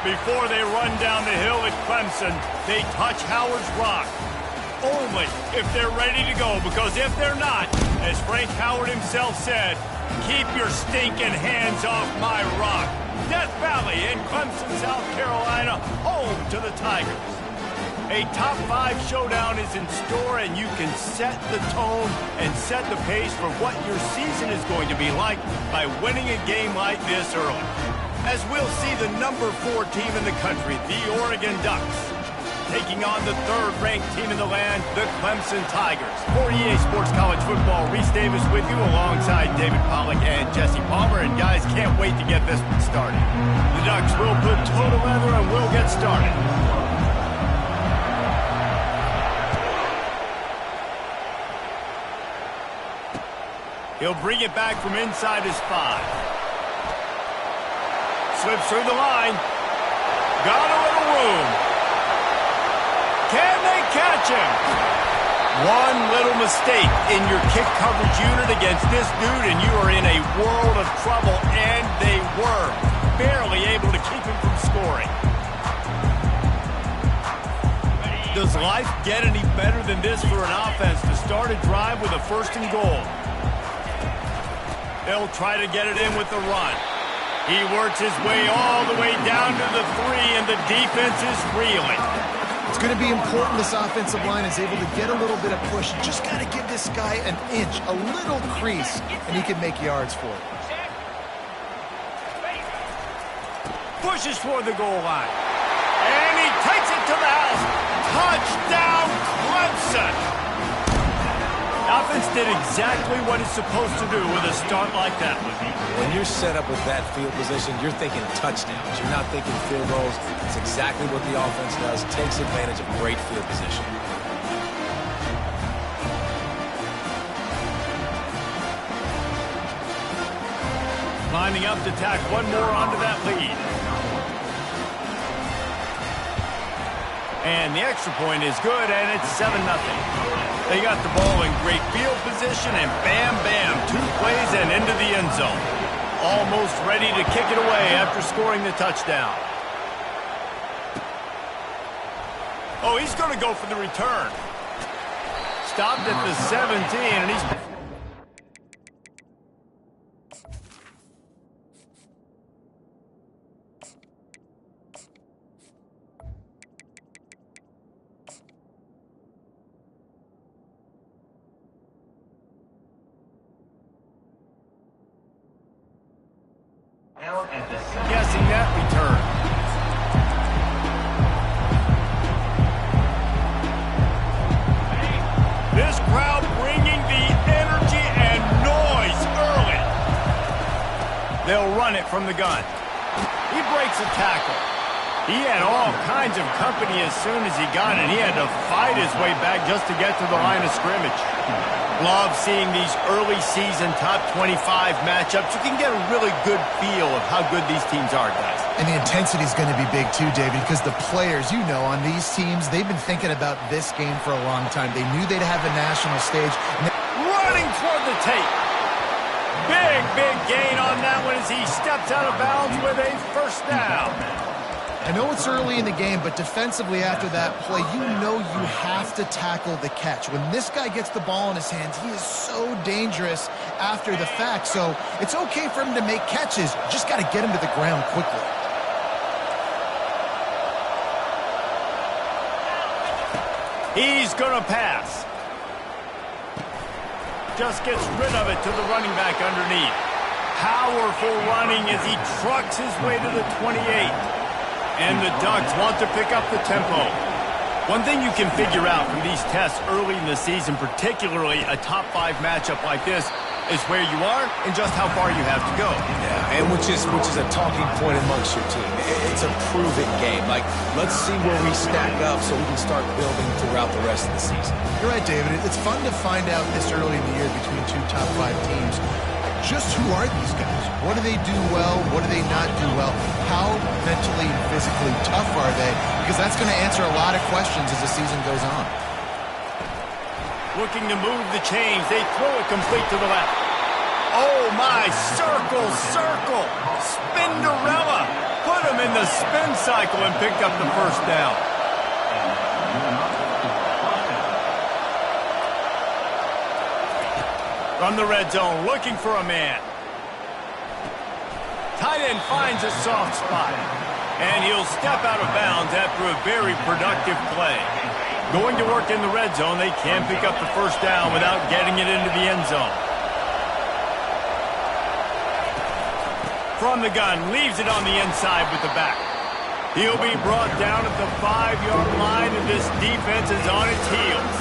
Before they run down the hill at Clemson, they touch Howard's rock. Only if they're ready to go, because if they're not, as Frank Howard himself said, keep your stinking hands off my rock. Death Valley in Clemson, South Carolina, home to the Tigers. A top 5 showdown is in store, and you can set the tone and set the pace for what your season is going to be like by winning a game like this early. As we'll see the number 4 team in the country, the Oregon Ducks, taking on the 3rd-ranked team in the land, the Clemson Tigers. For EA Sports College Football, Reese Davis with you alongside David Pollack and Jesse Palmer. And guys, can't wait to get this one started. The Ducks will put toe to leather and we'll get started. He'll bring it back from inside his 5. Slips through the line. Got a little room. Can they catch him? One little mistake in your kick coverage unit against this dude, and you are in a world of trouble, and they were barely able to keep him from scoring. Does life get any better than this for an offense to start a drive with a 1st and goal? They'll try to get it in with the run. He works his way all the way down to the 3, and the defense is reeling. It's going to be important this offensive line is able to get a little bit of push. Just got to give this guy an inch, a little crease, and he can make yards for it. Pushes toward the goal line. And he takes it to the house. Touchdown, Clemson! Offense did exactly what it's supposed to do with a start like that. When you're set up with that field position, you're thinking touchdowns. You're not thinking field goals. It's exactly what the offense does. Takes advantage of great field position. Lining up to tack one more onto that lead. And the extra point is good, and it's 7-0. They got the ball in great field position, and bam, bam, 2 plays and into the end zone. Almost ready to kick it away after scoring the touchdown. Oh, he's going to go for the return. Stopped at the 17, and he's... guessing that return. This crowd bringing the energy and noise early. They'll run it from the gun. He breaks a tackle. He had all kinds of company as soon as he got it. He had to fight his way back just to get to the line of scrimmage. Love seeing these early season top 25 matchups. You can get a really good feel of how good these teams are, guys. And the intensity is going to be big too, David, because the players, you know, on these teams, they've been thinking about this game for a long time. They knew they'd have a national stage. Running toward the tape. Big gain on that one as he steps out of bounds with a 1st down. I know it's early in the game, but defensively after that play, you know you have to tackle the catch. When this guy gets the ball in his hands, he is so dangerous after the fact. So it's okay for him to make catches. Just got to get him to the ground quickly. He's going to pass. Just gets rid of it to the running back underneath. Powerful running as he trucks his way to the 28. And the Ducks want to pick up the tempo. One thing you can figure out from these tests early in the season, particularly a top 5 matchup like this, is where you are and just how far you have to go. Yeah, and which is a talking point amongst your team. It's a prove-it game. Like, let's see where we stack up so we can start building throughout the rest of the season. You're right, David. It's fun to find out this early in the year between 2 top 5 teams. Just who are these guys? What do they do well? What do they not do well? How mentally and physically tough are they? Because that's going to answer a lot of questions as the season goes on. Looking to move the chains. They throw it complete to the left. Oh, my. Circle. Spinderella. Put him in the the spin cycle and picked up the first down. From the red zone, looking for a man. Tight end finds a soft spot. And he'll step out of bounds after a very productive play. Going to work in the red zone, they can pick up the first down without getting it into the end zone. From the gun, leaves it on the inside with the back. He'll be brought down at the 5-yard line, and this defense is on its heels.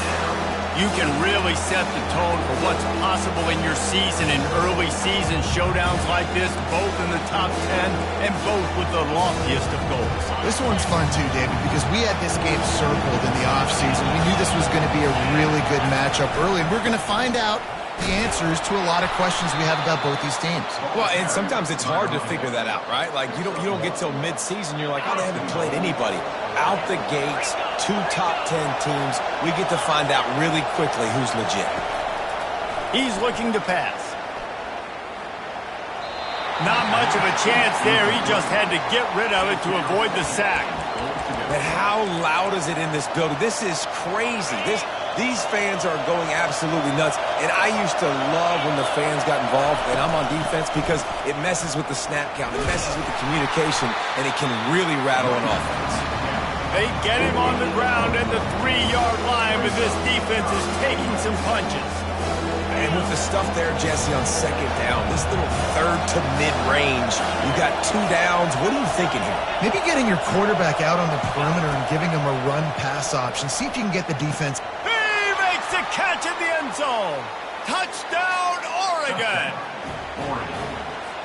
You can really set the tone for what's possible in your season in early season showdowns like this, both in the top 10 and both with the loftiest of goals. This one's fun too, David, because we had this game circled in the offseason. We knew this was going to be a really good matchup early, and we're going to find out the answers to a lot of questions we have about both these teams. Well, and sometimes it's hard to figure that out, right? Like, you don't get till mid-season, you're like, oh, they haven't played anybody. Out the gates, 2 top 10 teams, we get to find out really quickly who's legit. He's looking to pass. Not much of a chance there. He just had to get rid of it to avoid the sack. But how loud is it in this building? This is crazy. These fans are going absolutely nuts, and I used to love when the fans got involved, and I'm on defense because it messes with the snap count, it messes with the communication, and it can really rattle an offense. They get him on the ground at the 3-yard line, but this defense is taking some punches. And with the stuff there, Jesse, on second down, this little third to mid-range, you got 2 downs. What are you thinking here? Maybe getting your quarterback out on the perimeter and giving him a run-pass option. See if you can get the defense. The catch in the end zone. Touchdown, Oregon.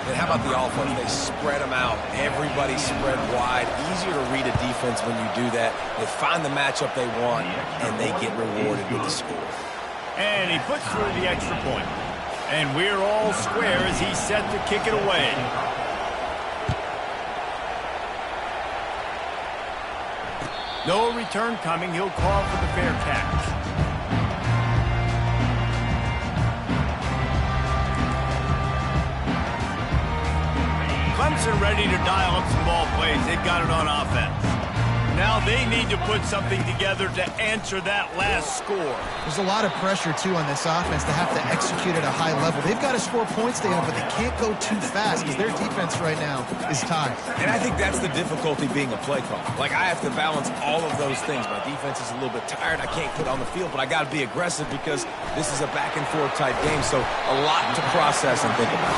And how about the offense? They spread them out. Everybody spread wide. Easier to read a defense when you do that. They find the matchup they want, and they get rewarded with the score. And he puts through the extra point. And we're all square as he's set to kick it away. No return coming. He'll call for the fair catch. Clemson ready to dial up some ball plays. They've got it on offense. Now they need to put something together to answer that last score. There's a lot of pressure, too, on this offense to have to execute at a high level. They've got to score points today, but they can't go too fast because their defense right now is tied. And I think that's the difficulty being a play caller. Like, I have to balance all of those things. My defense is a little bit tired. I can't put on the field, but I got to be aggressive because this is a back-and-forth type game, so a lot to process and think about.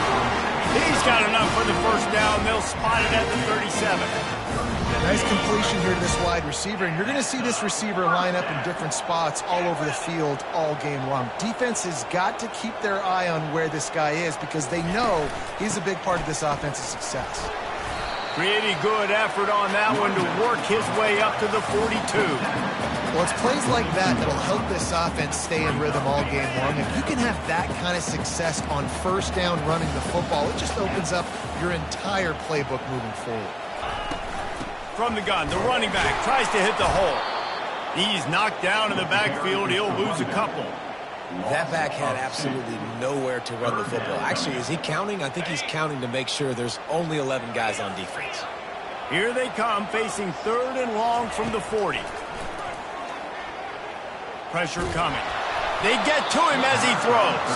He's got enough for the first down. They'll spot it at the 37. Nice completion here to this wide receiver, and you're going to see this receiver line up in different spots all over the field all game long. Defense has got to keep their eye on where this guy is because they know he's a big part of this offense's success. Pretty good effort on that one to work his way up to the 42. Well, it's plays like that that'll help this offense stay in rhythm all game long. If you can have that kind of success on first down running the football, it just opens up your entire playbook moving forward. From the gun, the running back tries to hit the hole. He's knocked down in the backfield. He'll lose a couple. That back had absolutely nowhere to run the football. Actually, is he counting? I think he's counting to make sure there's only 11 guys on defense. Here they come, facing 3rd and long from the 40. Pressure coming. They get to him as he throws.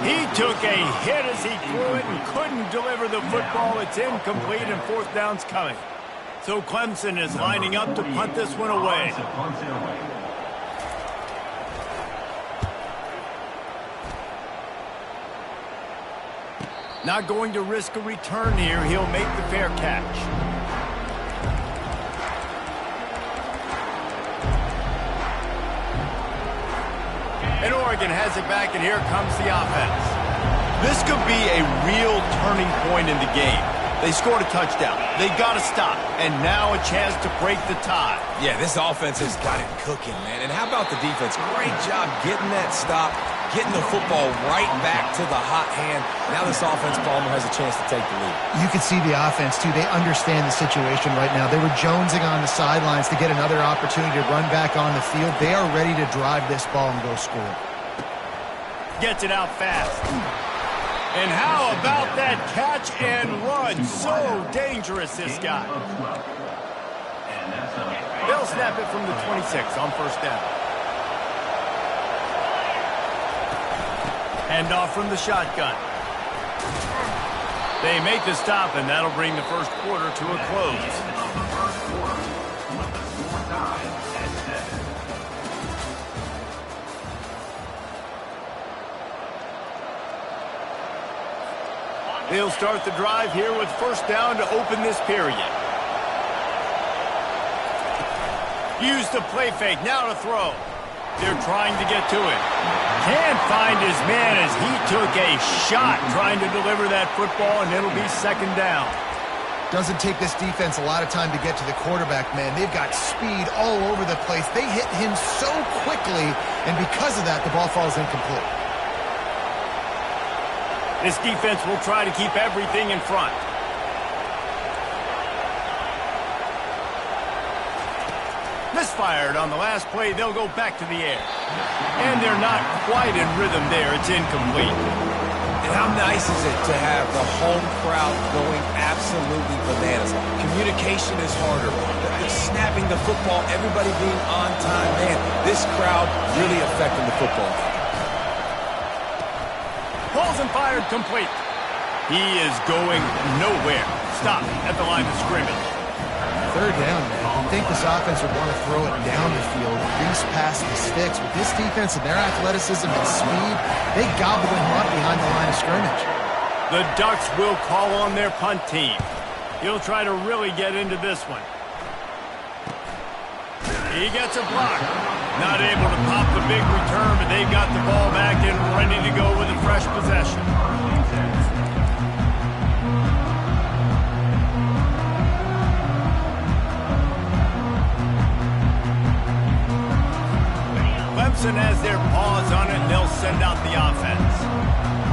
He took a hit as he threw it and couldn't deliver the football. It's incomplete and 4th down's coming. So Clemson is lining up to punt this one away. Not going to risk a return here. He'll make the fair catch. And Oregon has it back, and here comes the offense. This could be a real turning point in the game. They scored a touchdown. They got to stop. And now a chance to break the tie. Yeah, this offense has got it cooking, man. And how about the defense? Great job getting that stop, getting the football right back to the hot hand. Now this offense, Palmer, has a chance to take the lead. You can see the offense, too. They understand the situation right now. They were jonesing on the sidelines to get another opportunity to run back on the field. They are ready to drive this ball and go score. Gets it out fast. And how about that catch and run? So dangerous, this guy. They'll snap it from the 26 on first down. Handoff from the shotgun. They make the stop, and that'll bring the first quarter to a close. They'll start the drive here with first down to open this period. Use the play fake, now to throw. They're trying to get to it. Can't find his man as he took a shot trying to deliver that football, and it'll be second down. Doesn't take this defense a lot of time to get to the quarterback, man. They've got speed all over the place. They hit him so quickly, and because of that, the ball falls incomplete. This defense will try to keep everything in front. Misfired on the last play. They'll go back to the air. And they're not quite in rhythm there. It's incomplete. And how nice is it to have the home crowd going absolutely bananas? Communication is harder. They're snapping the football, everybody being on time. Man, this crowd really affecting the football game. Balls and fired complete. He is going nowhere. Stop at the line of scrimmage. Third down, man. You'd think this offense would want to throw it down the field, grease past the sticks. With this defense and their athleticism and speed, they gobble him up behind the line of scrimmage. The Ducks will call on their punt team. He'll try to really get into this one. He gets a block. Not able to pop the big return, but they've got the ball back and ready to go with a fresh possession. Clemson has their paws on it, and they'll send out the offense.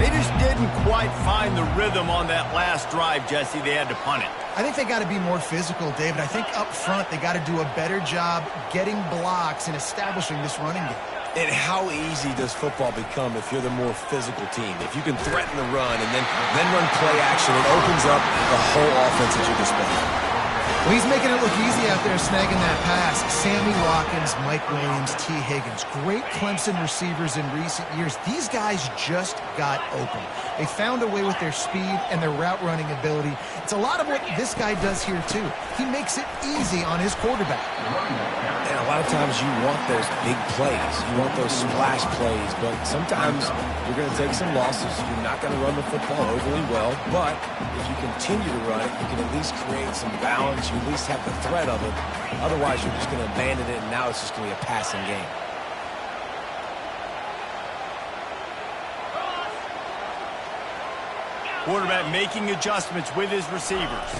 They just didn't quite find the rhythm on that last drive, Jesse. They had to punt it. I think they got to be more physical, David. I think up front they got to do a better job getting blocks and establishing this running game. And how easy does football become if you're the more physical team? If you can threaten the run and then run play action, it opens up the whole offense at your disposal. Well, he's making it look easy out there, snagging that pass. Sammy Watkins, Mike Williams, T. Higgins. Great Clemson receivers in recent years. These guys just got open. They found a way with their speed and their route running ability. It's a lot of what this guy does here, too. He makes it easy on his quarterback. And a lot of times you want those big plays. You want those splash plays. But sometimes you're going to take some losses. You're not going to run the football overly well. But if you continue to run it, you can at least create some balance. You at least have the threat of it. Otherwise, you're just going to abandon it, and now it's just going to be a passing game. Quarterback making adjustments with his receivers.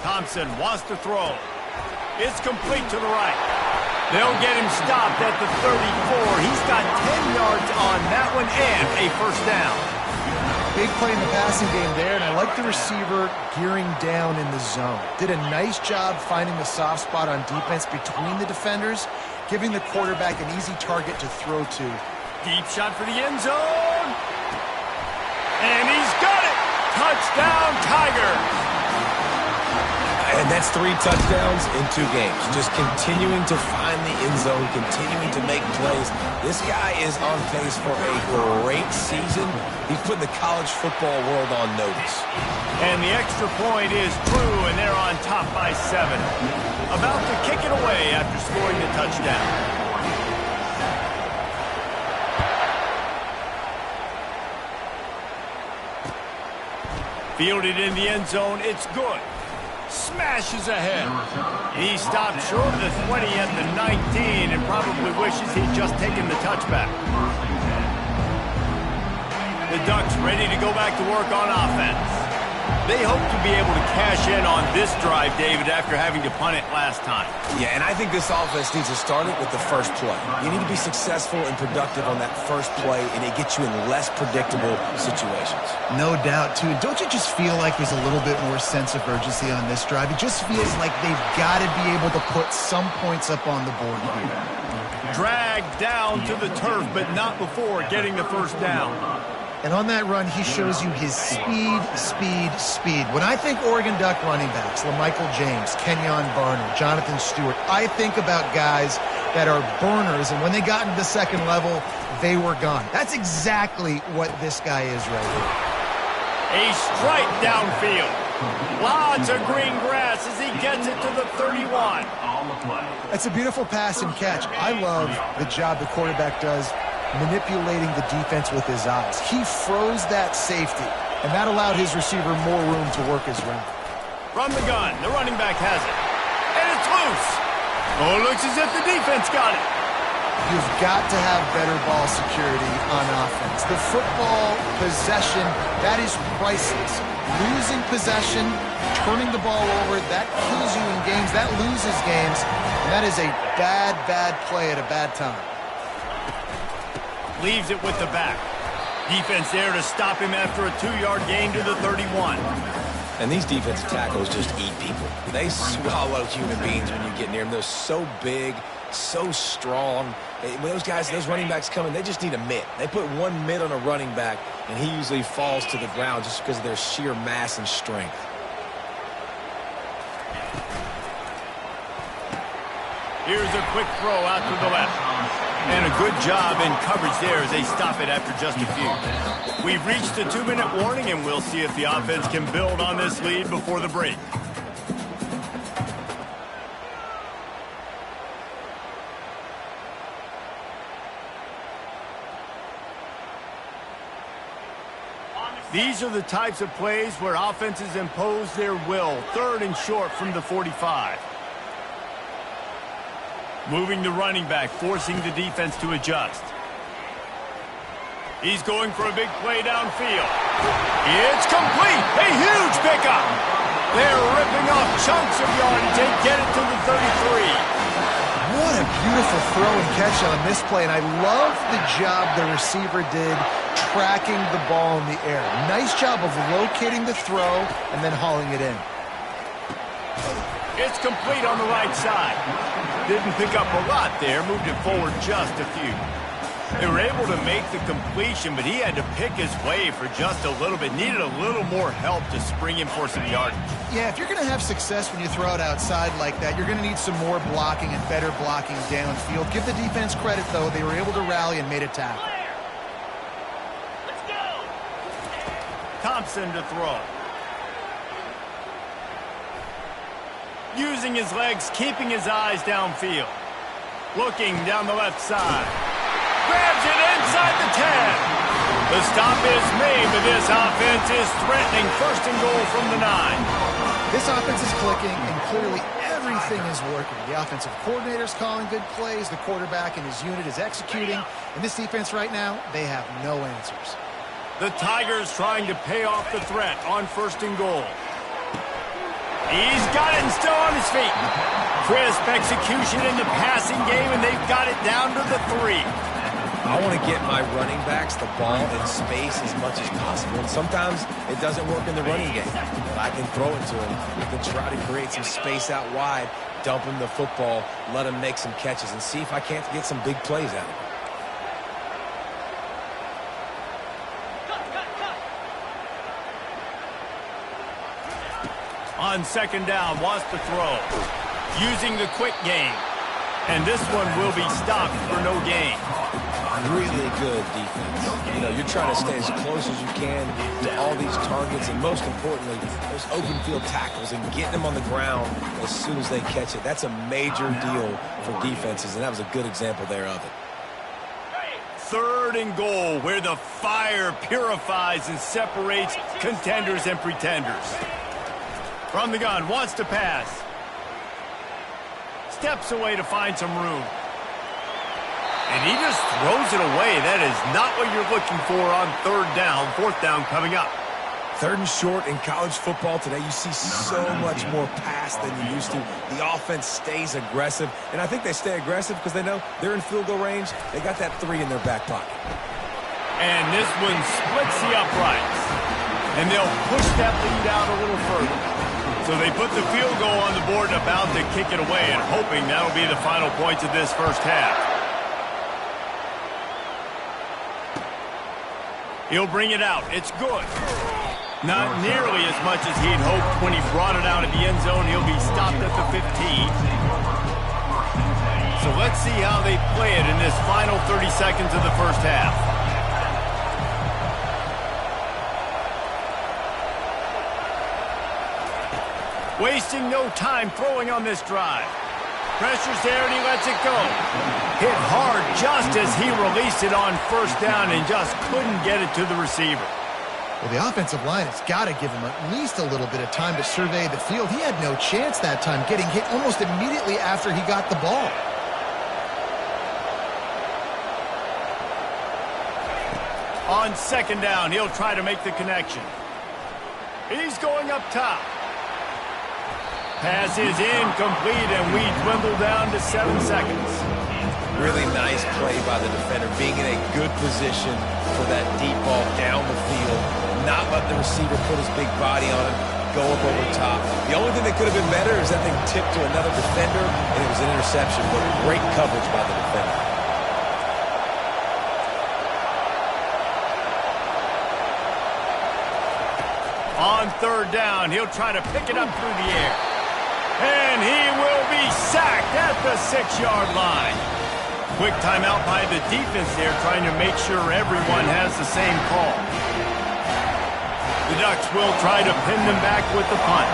Thompson wants to throw. It's complete to the right. They'll get him stopped at the 34. He's got 10 yards on that one and a first down. Big play in the passing game there, and I like the receiver gearing down in the zone. Did a nice job finding the soft spot on defense between the defenders, giving the quarterback an easy target to throw to. Deep shot for the end zone. And he's got it. Touchdown, Tigers. And that's 3 touchdowns in 2 games. Just continuing to find the end zone, continuing to make plays. This guy is on pace for a great season. He's putting the college football world on notice. And the extra point is true, and they're on top by 7. About to kick it away after scoring the touchdown. Fielded in the end zone, it's good. Smashes ahead. He stopped short of the 20 at the 19 and probably wishes he'd just taken the touchback. The Ducks ready to go back to work on offense. They hope to be able to cash in on this drive, David, after having to punt it last time. Yeah, and I think this offense needs to start it with the first play. You need to be successful and productive on that first play, and it gets you in less predictable situations. No doubt, too. Don't you just feel like there's a little bit more sense of urgency on this drive? It just feels like they've got to be able to put some points up on the board here. Dragged down to the turf, but not before getting the first down. And on that run, he shows you his speed, speed, speed. When I think Oregon Duck running backs, LaMichael James, Kenyon Barner, Jonathan Stewart, I think about guys that are burners, and when they got into the second level, they were gone. That's exactly what this guy is right here. A strike downfield. Lots of green grass as he gets it to the 31. That's a beautiful pass and catch. I love the job the quarterback does manipulating the defense with his eyes. He froze that safety, and that allowed his receiver more room to work his route. From the gun, the running back has it. And it's loose. Oh, it looks as if the defense got it. You've got to have better ball security on offense. The football possession, that is priceless. Losing possession, turning the ball over, that kills you in games, that loses games, and that is a bad, bad play at a bad time. Leaves it with the back. Defense there to stop him after a 2-yard gain to the 31. And these defensive tackles just eat people. They swallow human beings when you get near them. They're so big, so strong. When those guys, those running backs come in, they just need a mitt. They put one mitt on a running back, and he usually falls to the ground just because of their sheer mass and strength. Here's a quick throw out to the left. And a good job in coverage there as they stop it after just a few. We've reached the 2-minute warning, and we'll see if the offense can build on this lead before the break. These are the types of plays where offenses impose their will. 3rd and short from the 45. Moving the running back, forcing the defense to adjust. He's going for a big play downfield. It's complete! A huge pickup! They're ripping off chunks of yardage. They get it to the 33. What a beautiful throw and catch on this play, and I love the job the receiver did tracking the ball in the air. Nice job of locating the throw and then hauling it in. It's complete on the right side. Didn't pick up a lot there, moved it forward just a few. They were able to make the completion, but he had to pick his way for just a little bit. Needed a little more help to spring him for some yardage. Yeah, if you're going to have success when you throw it outside like that, you're going to need some more blocking and better blocking downfield. Give the defense credit, though. They were able to rally and made a tackle. Let's go. Thompson to throw. Using his legs, keeping his eyes downfield. Looking down the left side. Grabs it inside the 10. The stop is made, but this offense is threatening. 1st and goal from the 9. This offense is clicking, and clearly everything is working. The offensive coordinator's calling good plays. The quarterback and his unit is executing. And this defense right now, they have no answers. The Tigers trying to pay off the threat on 1st and goal. He's got it and still on his feet. Crisp execution in the passing game, and they've got it down to the 3. I want to get my running backs the ball in space as much as possible. And sometimes it doesn't work in the running game. But I can throw it to him. I can try to create some space out wide, dump him the football, let him make some catches, and see if I can't get some big plays out of him. On 2nd down, wants to throw. Using the quick game. And this one will be stopped for no gain. Really good defense. You know, you're trying to stay as close as you can to all these targets, and most importantly, those open field tackles and getting them on the ground as soon as they catch it. That's a major deal for defenses, and that was a good example there of it. 3rd and goal, where the fire purifies and separates contenders and pretenders. From the gun, wants to pass. Steps away to find some room. And he just throws it away. That is not what you're looking for on 3rd down. 4th down coming up. 3rd and short in college football today, you see so much more pass than you used to. The offense stays aggressive, and I think they stay aggressive because they know they're in field goal range. They got that 3 in their back pocket. And this one splits the uprights. And they'll push that lead out a little further. So they put the field goal on the board and about to kick it away, and hoping that'll be the final points of this 1st half. He'll bring it out. It's good. Not nearly as much as he'd hoped when he brought it out of the end zone. He'll be stopped at the 15. So let's see how they play it in this final 30 seconds of the first half. Wasting no time throwing on this drive. Pressure's there and he lets it go. Hit hard just as he released it on first down and just couldn't get it to the receiver. Well, the offensive line has got to give him at least a little bit of time to survey the field. He had no chance that time, getting hit almost immediately after he got the ball. On second down, he'll try to make the connection. He's going up top. Pass is incomplete, and we dwindle down to 7 seconds. Really nice play by the defender, being in a good position for that deep ball down the field, not letting the receiver put his big body on him, go up over top. The only thing that could have been better is that thing tipped to another defender, and it was an interception, but great coverage by the defender. On third down, he'll try to pick it up through the air. And he will be sacked at the 6-yard line. Quick timeout by the defense there, trying to make sure everyone has the same call. The Ducks will try to pin them back with the punt.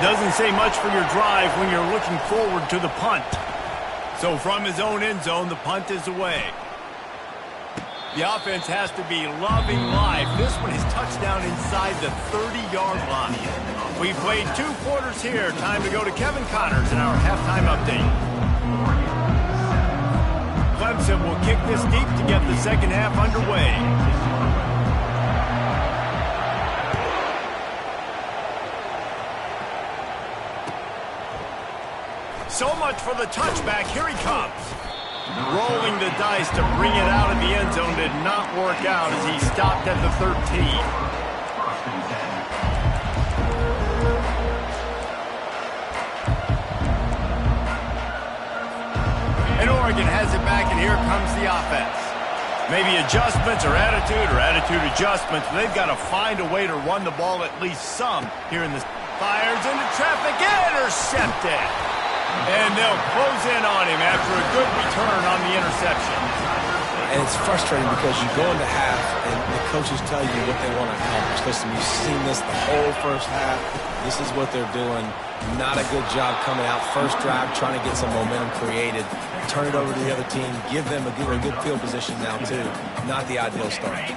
Doesn't say much for your drive when you're looking forward to the punt. So from his own end zone, the punt is away. The offense has to be loving life. This one is touchdown inside the 30-yard line. We've played 2 quarters here. Time to go to Kevin Connors in our halftime update. Clemson will kick this deep to get the second half underway. So much for the touchback. Here he comes. Rolling the dice to bring it out of the end zone did not work out as he stopped at the 13. And Oregon has it back, and here comes the offense. Maybe adjustments or attitude adjustments. They've got to find a way to run the ball at least some here in this. Fires into traffic, intercepted. And they'll close in on him after a good return on the interception. And it's frustrating because you go into half and the coaches tell you what they want to accomplish. Listen, you've seen this the whole first half. This is what they're doing. Not a good job coming out. First drive, trying to get some momentum created. Turn it over to the other team. Give them a good field position now, too. Not the ideal start.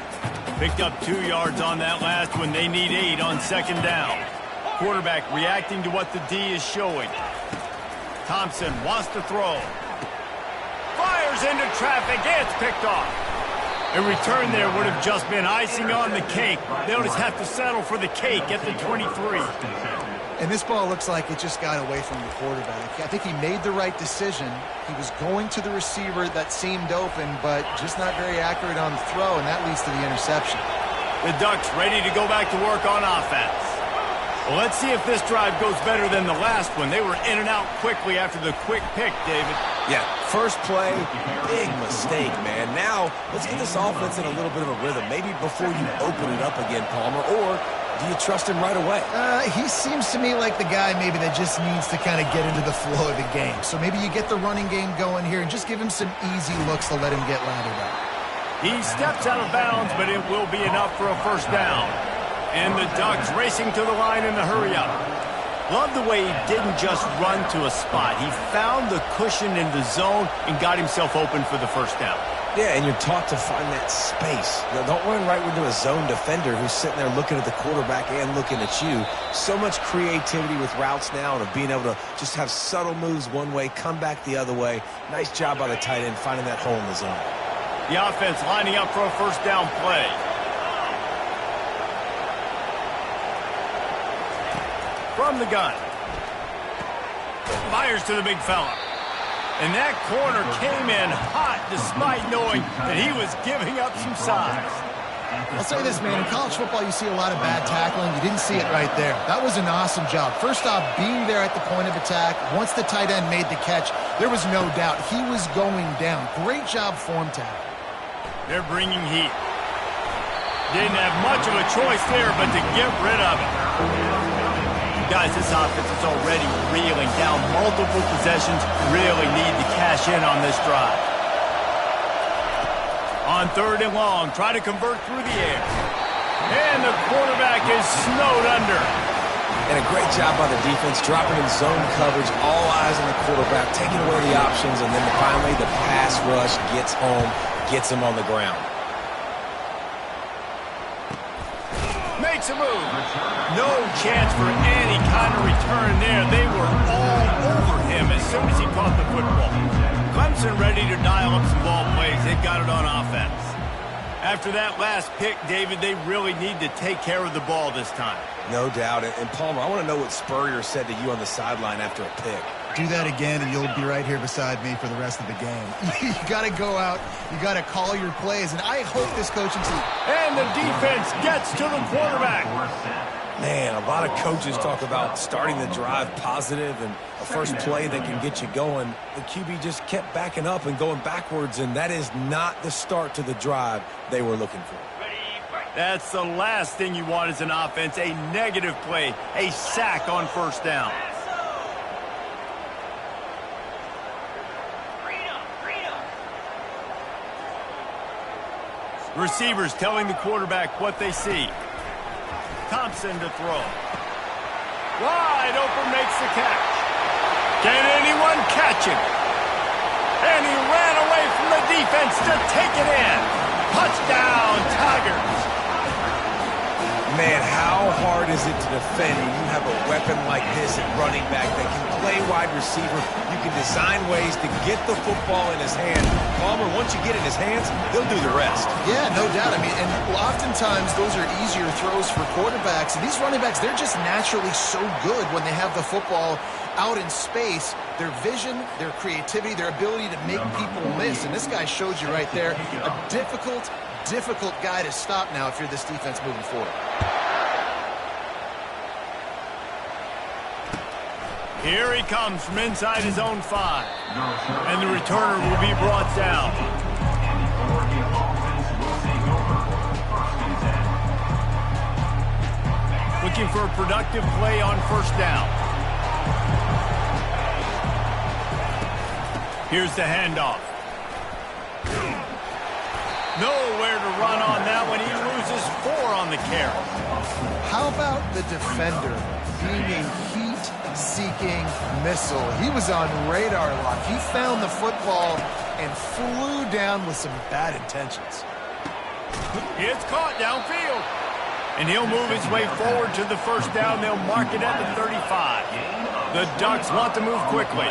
Picked up 2 yards on that last one. They need 8 on second down. Quarterback reacting to what the D is showing. Thompson wants to throw. Fires into traffic. It's picked off. A return there would have just been icing on the cake. They'll just have to settle for the cake at the 23. And this ball looks like it just got away from the quarterback. I think he made the right decision. He was going to the receiver that seemed open, but just not very accurate on the throw, and that leads to the interception. The Ducks ready to go back to work on offense. Well, let's see if this drive goes better than the last one. They were in and out quickly after the quick pick, David. Yeah, first play, big mistake, man. Now, let's get this offense in a little bit of a rhythm. Maybe before you open it up again, Palmer, or do you trust him right away? He seems to me like the guy maybe that just needs to kind of get into the flow of the game. So maybe you get the running game going here and just give him some easy looks to let him get lathered up. He steps out of bounds, but it will be enough for a first down. And the Ducks racing to the line in the hurry-up. Love the way he didn't just run to a spot. He found the cushion in the zone and got himself open for the first down. Yeah, and you're taught to find that space. Don't run right into a zone defender who's sitting there looking at the quarterback and looking at you. So much creativity with routes now and of being able to just have subtle moves one way, come back the other way. Nice job by the tight end finding that hole in the zone. The offense lining up for a first down play. From the gun. Fires to the big fella. And that corner came in hot despite knowing that he was giving up some size. I'll say this, man. In college football, you see a lot of bad tackling. You didn't see it right there. That was an awesome job. First off, being there at the point of attack. Once the tight end made the catch, there was no doubt he was going down. Great job form tackle. They're bringing heat. Didn't have much of a choice there but to get rid of it. Guys, this offense is already reeling down multiple possessions. Really need to cash in on this drive. On 3rd and long, try to convert through the air. And the quarterback is snowed under. And a great job by the defense, dropping in zone coverage, all eyes on the quarterback, taking away the options, and then finally the pass rush gets home, gets him on the ground. Makes a move. No chance for any kind of return there. They were all over him as soon as he caught the football. Clemson ready to dial up some ball plays. They got it on offense. After that last pick, David, they really need to take care of the ball this time. No doubt. And Palmer, I want to know what Spurrier said to you on the sideline after a pick. Do that again, and you'll be right here beside me for the rest of the game. You got to go out. You got to call your plays, and I hope this coaching team. And the defense gets to the quarterback. Man, a lot of coaches talk about starting the drive positive and a first play that can get you going. The QB just kept backing up and going backwards, and that is not the start to the drive they were looking for. That's the last thing you want as an offense, a negative play, a sack on 1st down. Receivers telling the quarterback what they see. Thompson to throw. Wide open, makes the catch. Can anyone catch him? And he ran away from the defense to take it in. Touchdown, Tigers. Man, how hard is it to defend when you have a weapon like this at running back that can play wide receiver? You can design ways to get the football in his hand. Palmer, once you get it in his hands, he'll do the rest. Yeah, no doubt. I mean, and oftentimes those are easier throws for quarterbacks. And these running backs, they're just naturally so good when they have the football out in space. Their vision, their creativity, their ability to make people miss. And this guy showed you right there, a difficult guy to stop now if you're this defense moving forward. Here he comes from inside his own 5. And the returner will be brought down. Looking for a productive play on 1st down. Here's the handoff. Nowhere to run on that one. He loses 4 on the carry. How about the defender being a heat-seeking missile? He was on radar lock. He found the football and flew down with some bad intentions. It's caught downfield. And he'll move his way forward to the 1st down. They'll mark it at the 35. The Ducks want to move quickly.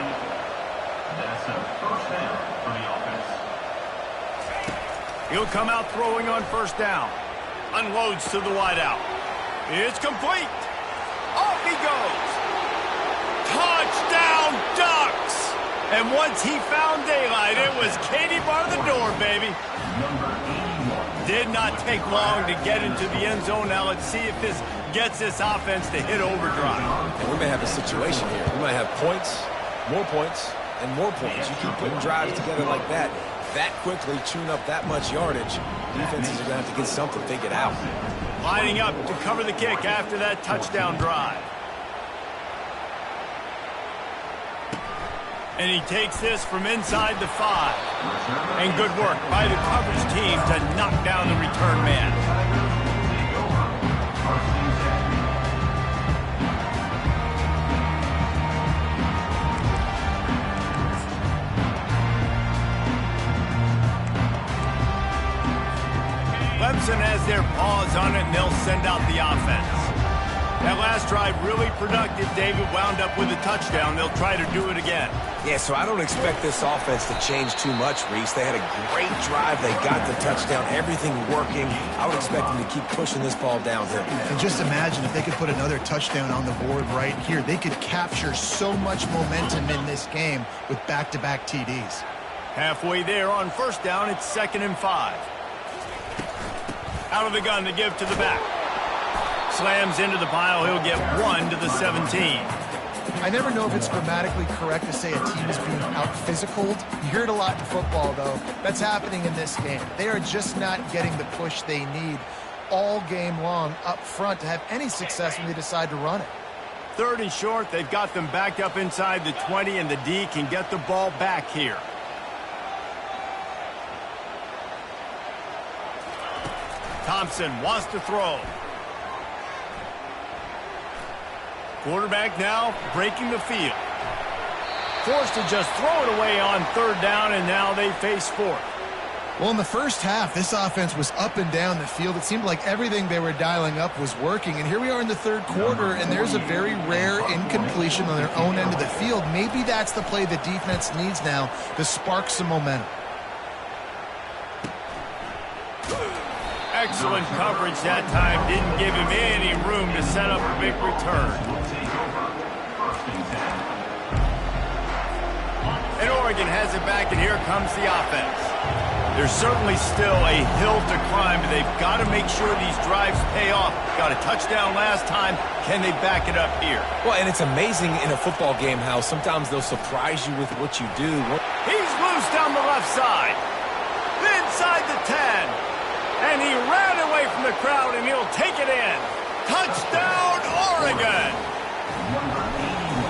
That's a 1st down for the offense. He'll come out throwing on 1st down. Unloads to the wideout. It's complete. Off he goes. Touchdown, Ducks! And once he found daylight, it was Katie bar the door, baby. Did not take long to get into the end zone. Now let's see if this gets this offense to hit overdrive. And we may have a situation here. We might have points, and more points. You keep putting drives together like that quickly, tune up that much yardage, defenses are going to have to get something figured out. Lining up to cover the kick after that touchdown drive. And he takes this from inside the 5. And good work by the coverage team to knock down the return man. Clemson has their paws on it, and they'll send out the offense. That last drive really productive. David wound up with a touchdown. They'll try to do it again. Yeah, so I don't expect this offense to change too much, Reese. They had a great drive. They got the touchdown. Everything working. I would expect them to keep pushing this ball downhill. And just imagine if they could put another touchdown on the board right here. They could capture so much momentum in this game with back-to-back TDs. Halfway there on 1st down, it's 2nd and 5. Out of the gun to give to the back. Slams into the pile. He'll get 1 to the 17. I never know if it's grammatically correct to say a team is being out-physicaled. You hear it a lot in football, though. That's happening in this game. They are just not getting the push they need. all game long up front to have any success when they decide to run it. 3rd and short, they've got them backed up inside the 20, and the D can get the ball back here. Thompson wants to throw. Quarterback now breaking the field. Forced to just throw it away on 3rd down, and now they face 4th. Well, in the first half, this offense was up and down the field. It seemed like everything they were dialing up was working. And here we are in the 3rd quarter, and there's a very rare incompletion on their own end of the field. Maybe that's the play the defense needs now to spark some momentum. Excellent coverage that time. Didn't give him any room to set up a big return. And Oregon has it back, and here comes the offense. There's certainly still a hill to climb, but they've got to make sure these drives pay off. Got a touchdown last time. Can they back it up here? Well, and it's amazing in a football game how sometimes they'll surprise you with what you do. He's loose down the left side. Inside the 10. And he ran away from the crowd, and he'll take it in. Touchdown, Oregon!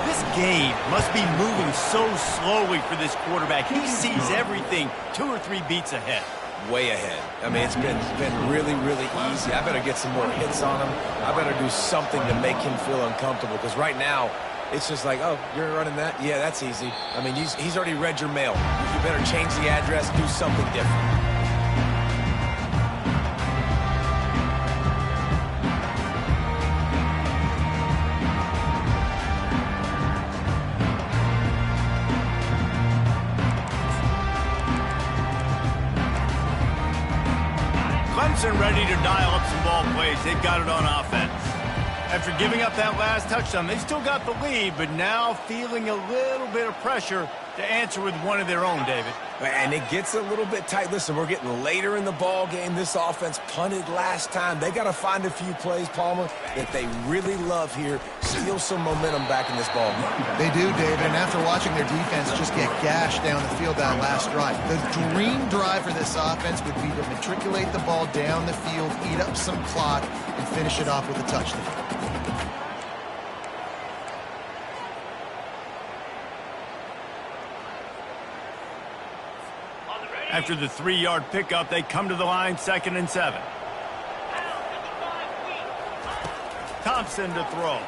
This game must be moving so slowly for this quarterback. He sees everything 2 or 3 beats ahead. Way ahead. I mean, it's been really, really easy. I better get some more hits on him. I better do something to make him feel uncomfortable, because right now, it's just like, oh, you're running that? Yeah, that's easy. I mean, he's already read your mail. You better change the address, do something different. Clemson ready to dial up some ball plays. They've got it on offense. After giving up that last touchdown, they still got the lead, but now feeling a little bit of pressure to answer with one of their own, David. And it gets a little bit tight. Listen, we're getting later in the ball game. This offense punted last time. They got to find a few plays, Palmer, that they really love here. Steal some momentum back in this ball game. They do, David, and after watching their defense just get gashed down the field that last drive, the dream drive for this offense would be to matriculate the ball down the field, eat up some clock, and finish it off with a touchdown. After the 3-yard pickup, they come to the line, 2nd and 7. Thompson to throw.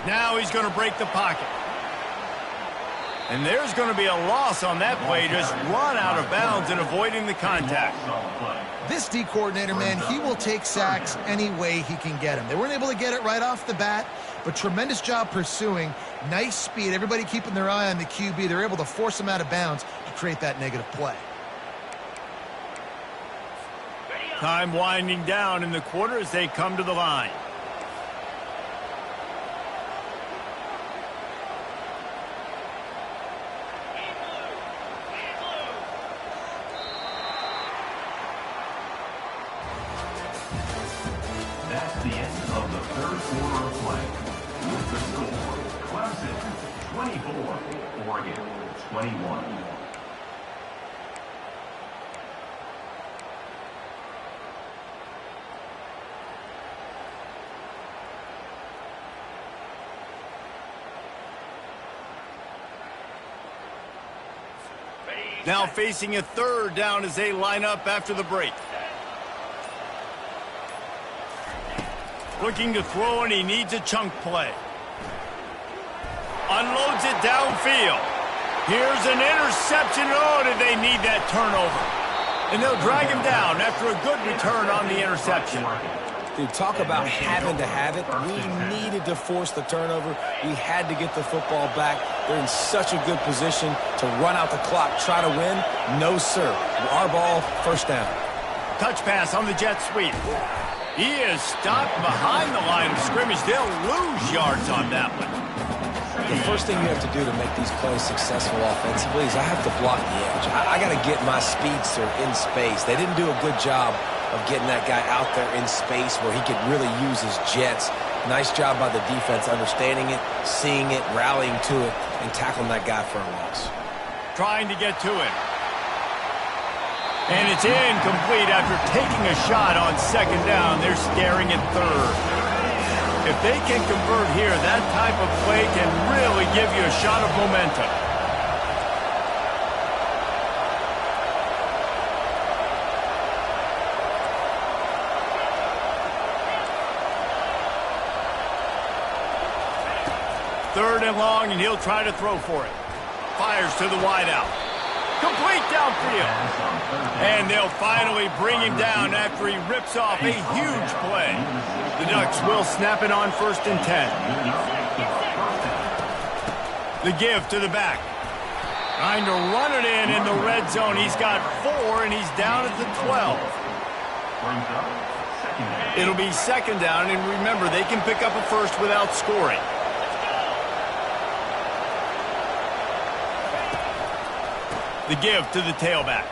Now he's going to break the pocket. And there's going to be a loss on that play, just run out of bounds and avoiding the contact. This D coordinator, man, he will take sacks any way he can get them. They weren't able to get it right off the bat, but tremendous job pursuing. Nice speed. Everybody keeping their eye on the QB. They're able to force him out of bounds to create that negative play. Time winding down in the quarter as they come to the line. That's the end of the 3rd quarter of play. With the score, Clemson 24, Oregon 21. Now facing a 3rd down as they line up after the break. Looking to throw, and he needs a chunk play. Unloads it downfield. Here's an interception. Oh, did they need that turnover? And they'll drag him down after a good return on the interception. Dude, talk about having to have it. We needed to force the turnover. We had to get the football back. They're in such a good position to run out the clock, try to win. No, sir. Our ball, 1st down. Touch pass on the jet sweep. He is stopped behind the line of scrimmage. They'll lose yards on that one. The first thing you have to do to make these plays successful offensively is I have to block the edge. I got to get my speedster in space. They didn't do a good job of getting that guy out there in space where he could really use his jets. Nice job by the defense understanding it, seeing it, rallying to it, and tackling that guy for a loss. Trying to get to him. And it's incomplete after taking a shot on second down. They're staring at third. If they can convert here, that type of play can really give you a shot of momentum. Third and long, and he'll try to throw for it. Fires to the wideout. Complete downfield. And they'll finally bring him down after he rips off a huge play. The Ducks will snap it on 1st and 10. The give to the back. Trying to run it in the red zone. He's got 4, and he's down at the 12. It'll be 2nd down, and remember, they can pick up a first without scoring. The give to the tailback.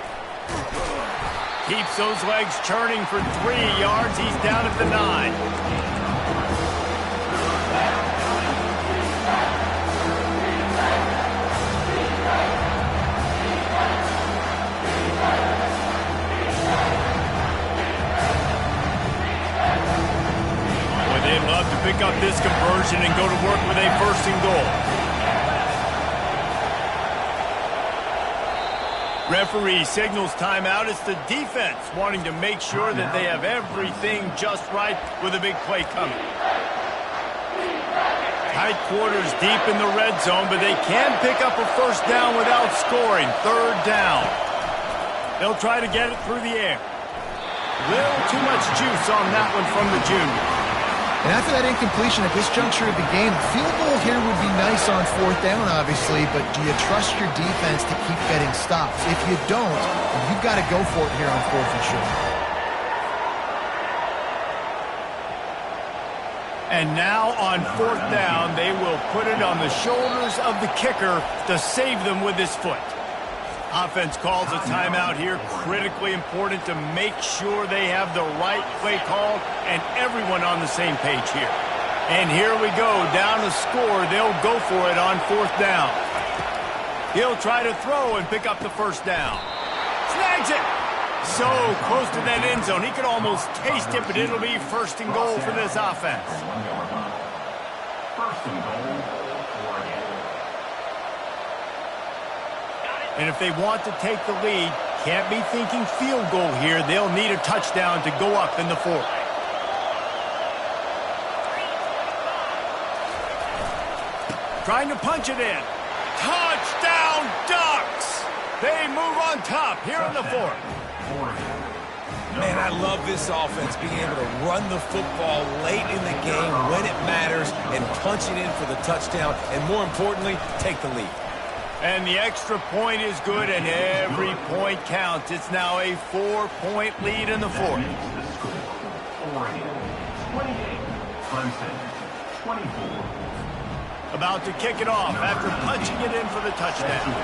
Keeps those legs churning for 3 yards. He's down at the 9. Boy, they'd love to pick up this conversion and go to work with a 1st and goal. Referee signals timeout. It's the defense wanting to make sure that they have everything just right with a big play coming. Tight quarters deep in the red zone, but they can pick up a 1st down without scoring. 3rd down. They'll try to get it through the air. Little too much juice on that one from the junior. And after that incompletion at this juncture of the game, a field goal here would be nice on 4th down, obviously, but do you trust your defense to keep getting stops? If you don't, you've got to go for it here on 4th and short. And now on 4th down, they will put it on the shoulders of the kicker to save them with his foot. Offense calls a timeout here. Critically important to make sure they have the right play call and everyone on the same page here. And here we go. Down to score. They'll go for it on 4th down. He'll try to throw and pick up the 1st down. Snags it. So close to that end zone. He could almost taste it, but it'll be 1st and goal for this offense. 1st and goal, Oregon. And if they want to take the lead, can't be thinking field goal here. They'll need a touchdown to go up in the 4th. Trying to punch it in. Touchdown, Ducks! They move on top here in the 4th. Man, I love this offense, being able to run the football late in the game when it matters and punch it in for the touchdown, and more importantly, take the lead. And the extra point is good, and every point counts. It's now a 4-point lead in the 4th. Oregon, 28. Clemson, 24. About to kick it off after punching it in for the touchdown.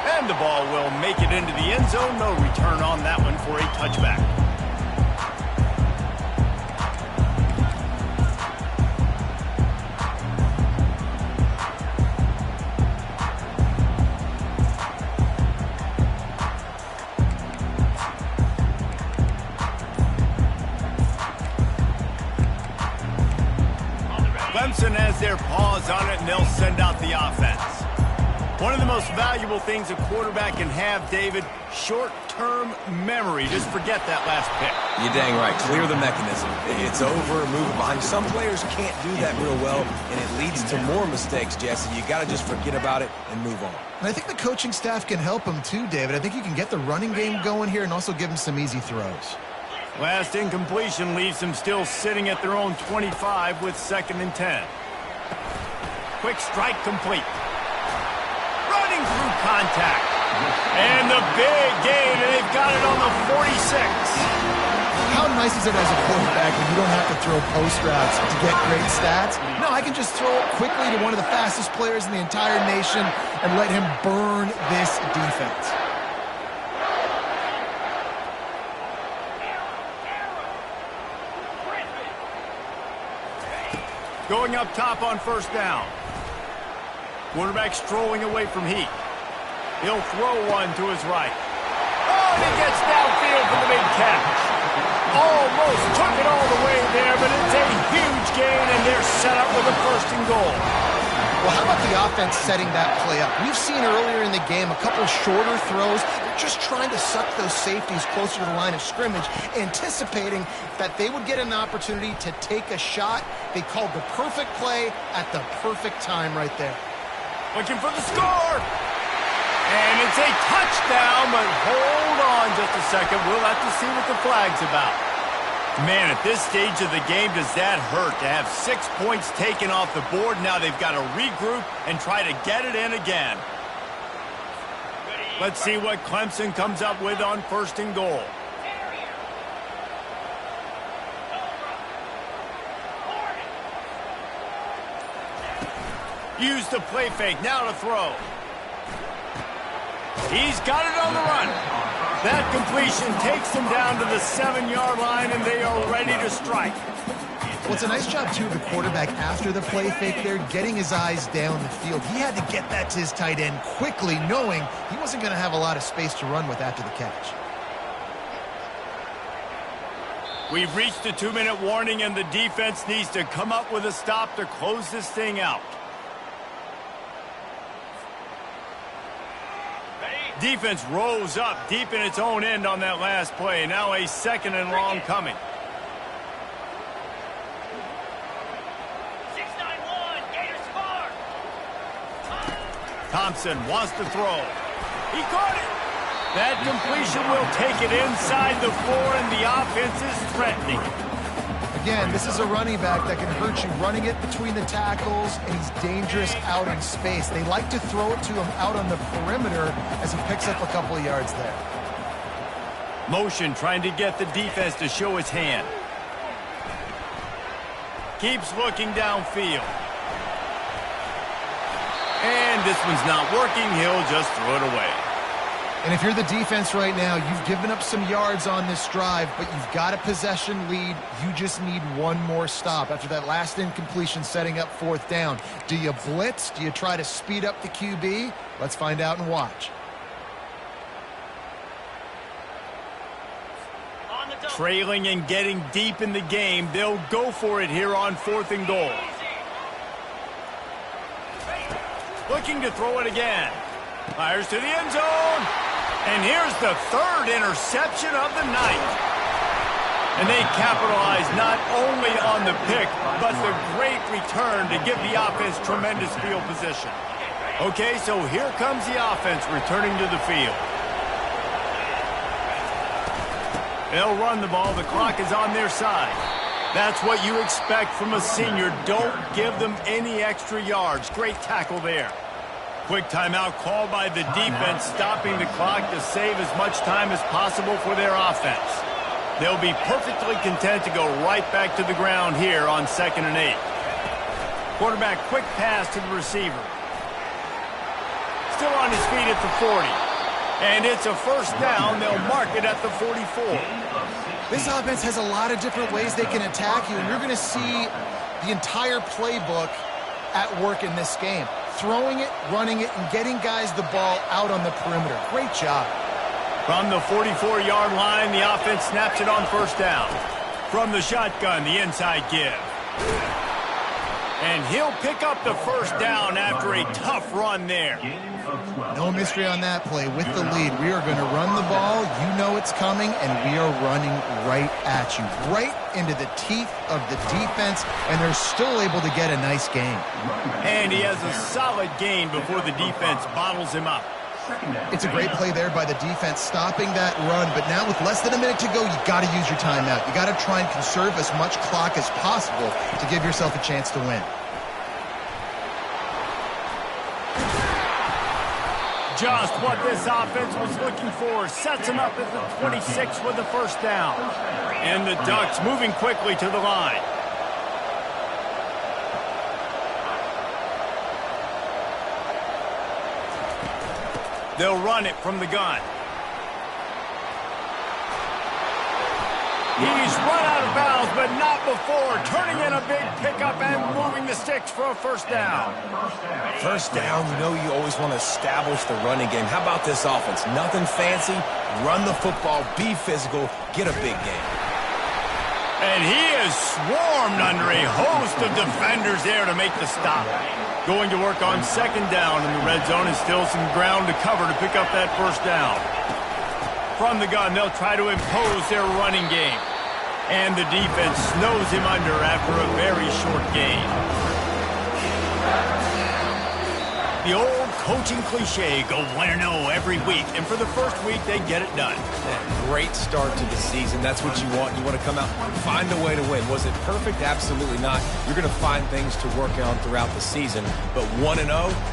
And the ball will make it into the end zone. No return on that one for a touchback. Clemson has their paws on it, and they'll send out the offense. One of the most valuable things a quarterback can have, David, short-term memory. Just forget that last pick. You're dang right. Clear the mechanism. It's over, move it behind. Some players can't do that real well, and it leads to more mistakes, Jesse. You got to just forget about it and move on. And I think the coaching staff can help him too, David. I think you can get the running game going here and also give him some easy throws. Last incompletion leaves them still sitting at their own 25 with 2nd and 10. Quick strike complete. Running through contact. And the big gain, and they've got it on the 46. How nice is it as a quarterback when you don't have to throw post routes to get great stats? No, I can just throw it quickly to one of the fastest players in the entire nation and let him burn this defense. Going up top on first down. Quarterback strolling away from heat. He'll throw one to his right. Oh, and he gets downfield for the big catch. Almost took it all the way there, but it's a huge gain, and they're set up with a 1st and goal. Well, how about the offense setting that play up? We've seen earlier in the game a couple shorter throws. They're just trying to suck those safeties closer to the line of scrimmage, anticipating that they would get an opportunity to take a shot. They called the perfect play at the perfect time right there. Looking for the score. And it's a touchdown, but hold on just a second. We'll have to see what the flag's about. Man, at this stage of the game, does that hurt to have 6 points taken off the board? Now they've got to regroup and try to get it in again. Let's see what Clemson comes up with on 1st and goal. Use the play fake, now to throw. He's got it on the run. That completion takes them down to the 7-yard line, and they are ready to strike. Well, it's a nice job, too, of the quarterback after the play fake there, getting his eyes down the field. He had to get that to his tight end quickly, knowing he wasn't going to have a lot of space to run with after the catch. We've reached a 2-minute warning, and the defense needs to come up with a stop to close this thing out. Defense rose up deep in its own end on that last play. Now a 2nd and long coming. 6-9-1, Gators score. Thompson wants to throw. He caught it. That completion will take it inside the 4, and the offense is threatening. Again, this is a running back that can hurt you running it between the tackles, and he's dangerous out in space. They like to throw it to him out on the perimeter as he picks up a couple of yards there. Motion trying to get the defense to show his hand. Keeps looking downfield. And this one's not working. He'll just throw it away. And if you're the defense right now, you've given up some yards on this drive, but you've got a possession lead. You just need one more stop. After that last incompletion setting up 4th down, do you blitz? Do you try to speed up the QB? Let's find out and watch. Trailing and getting deep in the game, they'll go for it here on 4th and goal. Looking to throw it again. Fires to the end zone. And here's the 3rd interception of the night. And they capitalize not only on the pick, but the great return to give the offense tremendous field position. Okay, so here comes the offense returning to the field. They'll run the ball. The clock is on their side. That's what you expect from a senior. Don't give them any extra yards. Great tackle there. Quick timeout called by the defense, stopping the clock to save as much time as possible for their offense. They'll be perfectly content to go right back to the ground here on 2nd and 8. Quarterback quick pass to the receiver. Still on his feet at the 40. And it's a 1st down. They'll mark it at the 44. This offense has a lot of different ways they can attack you, and you're going to see the entire playbook at work in this game. Throwing it, running it, and getting guys the ball out on the perimeter. Great job. From the 44-yard line, the offense snaps it on 1st down. From the shotgun, the inside give. And he'll pick up the 1st down after a tough run there. No mystery on that play. With the lead, we are going to run the ball. You know it's coming, and we are running right at you. Right into the teeth of the defense, and they're still able to get a nice gain. And he has a solid gain before the defense bottles him up. It's a great play there by the defense, stopping that run. But now with less than a minute to go, you got to use your timeout. You got to try and conserve as much clock as possible to give yourself a chance to win. Just what this offense was looking for. Sets him up at the 26 with the 1st down. And the Ducks moving quickly to the line. They'll run it from the gun. He's run out of bounds, but not before. Turning in a big pickup and moving the sticks for a first down. First down, you know you always want to establish the running game. How about this offense? Nothing fancy. Run the football, be physical, get a big game. And he is swarmed under a host of defenders there to make the stop. Going to work on second down in the red zone, and still some ground to cover to pick up that first down. From the gun, they'll try to impose their running game. And the defense snows him under after a very short gain. The old coaching cliche, go win or no every week. And for the first week, they get it done. Great start to the season. That's what you want. You want to come out and find a way to win. Was it perfect? Absolutely not. You're going to find things to work on throughout the season. But 1-0,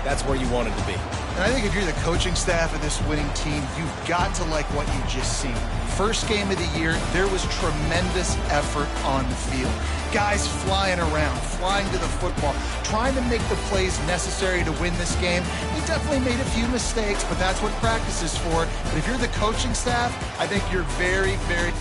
that's where you want it to be. And I think if you're the coaching staff of this winning team, you've got to like what you just seen. First game of the year, there was tremendous effort on the field. Guys flying around, flying to the football, trying to make the plays necessary to win this game. He definitely made a few mistakes, but that's what practice is for. But if you're the coaching staff, I think you're very, very